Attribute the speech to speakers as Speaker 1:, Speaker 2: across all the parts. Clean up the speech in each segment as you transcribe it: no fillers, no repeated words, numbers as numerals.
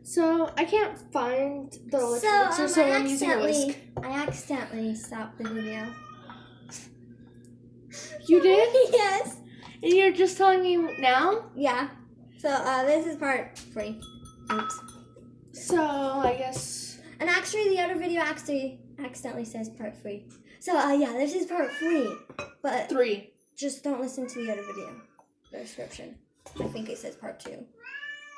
Speaker 1: So I can't find the electric mixer, so I'm using a whisk.
Speaker 2: I accidentally stopped the video.
Speaker 1: You did?
Speaker 2: Yes.
Speaker 1: And you're just telling me now?
Speaker 2: Yeah. So this is part 3. Oops.
Speaker 1: So I guess.
Speaker 2: And actually, the other video actually accidentally says part 3. So yeah, this is part 3. But
Speaker 1: 3.
Speaker 2: just don't listen to the other video. The description. I think it says part 2.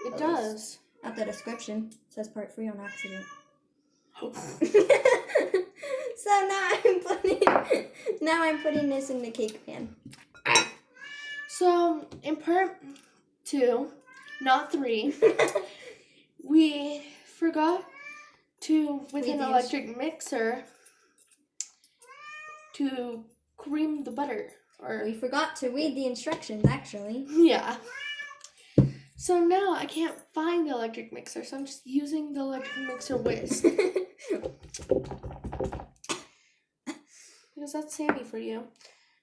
Speaker 1: It does.
Speaker 2: At the description, it says part 3 on accident. So now I'm putting this in the cake pan.
Speaker 1: So in part 2, not 3, we forgot to, with an electric mixer, to cream the butter.
Speaker 2: We forgot to read the instructions, actually.
Speaker 1: Yeah. So now I can't find the electric mixer, so I'm just using the electric mixer whisk. Because that's Sammy for you.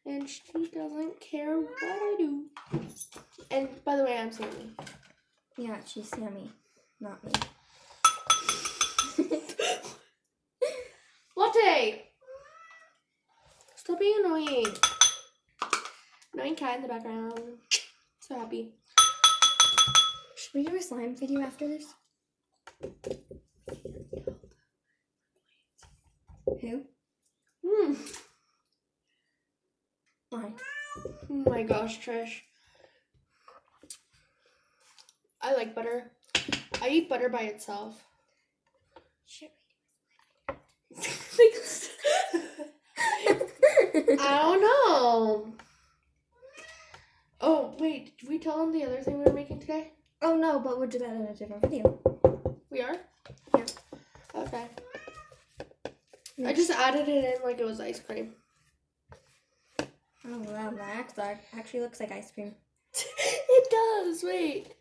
Speaker 1: And she doesn't care what I do. And by the way, I'm Sammy.
Speaker 2: Yeah, she's Sammy, not me.
Speaker 1: Latte! Stop being annoying. Annoying cat in the background. So happy.
Speaker 2: Should we do a slime video after this? Who? Why?
Speaker 1: Oh my gosh, Trish. I like butter. I eat butter by itself. I don't know. Oh, wait. Did we tell them the other thing we were making today?
Speaker 2: Oh, no, but we'll do that in a different video.
Speaker 1: We are?
Speaker 2: Yeah.
Speaker 1: Okay. I just added it in like it was ice cream.
Speaker 2: Oh, wow, that actually looks like ice cream.
Speaker 1: It does. Wait.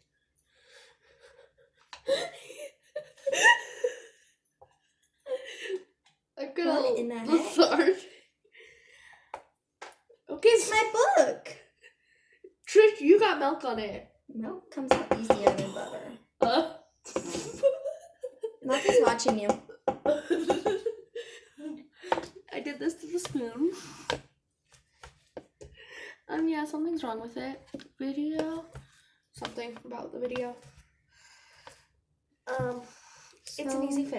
Speaker 1: I'm gonna
Speaker 2: What in the heck?
Speaker 1: lethargy. Okay,
Speaker 2: It's my book.
Speaker 1: Trish, you got milk on it.
Speaker 2: Milk comes out easier than butter. Not just watching you.
Speaker 1: I did this to the spoon. Yeah, something's wrong with it. Video. Something about the video. It's an easy fix.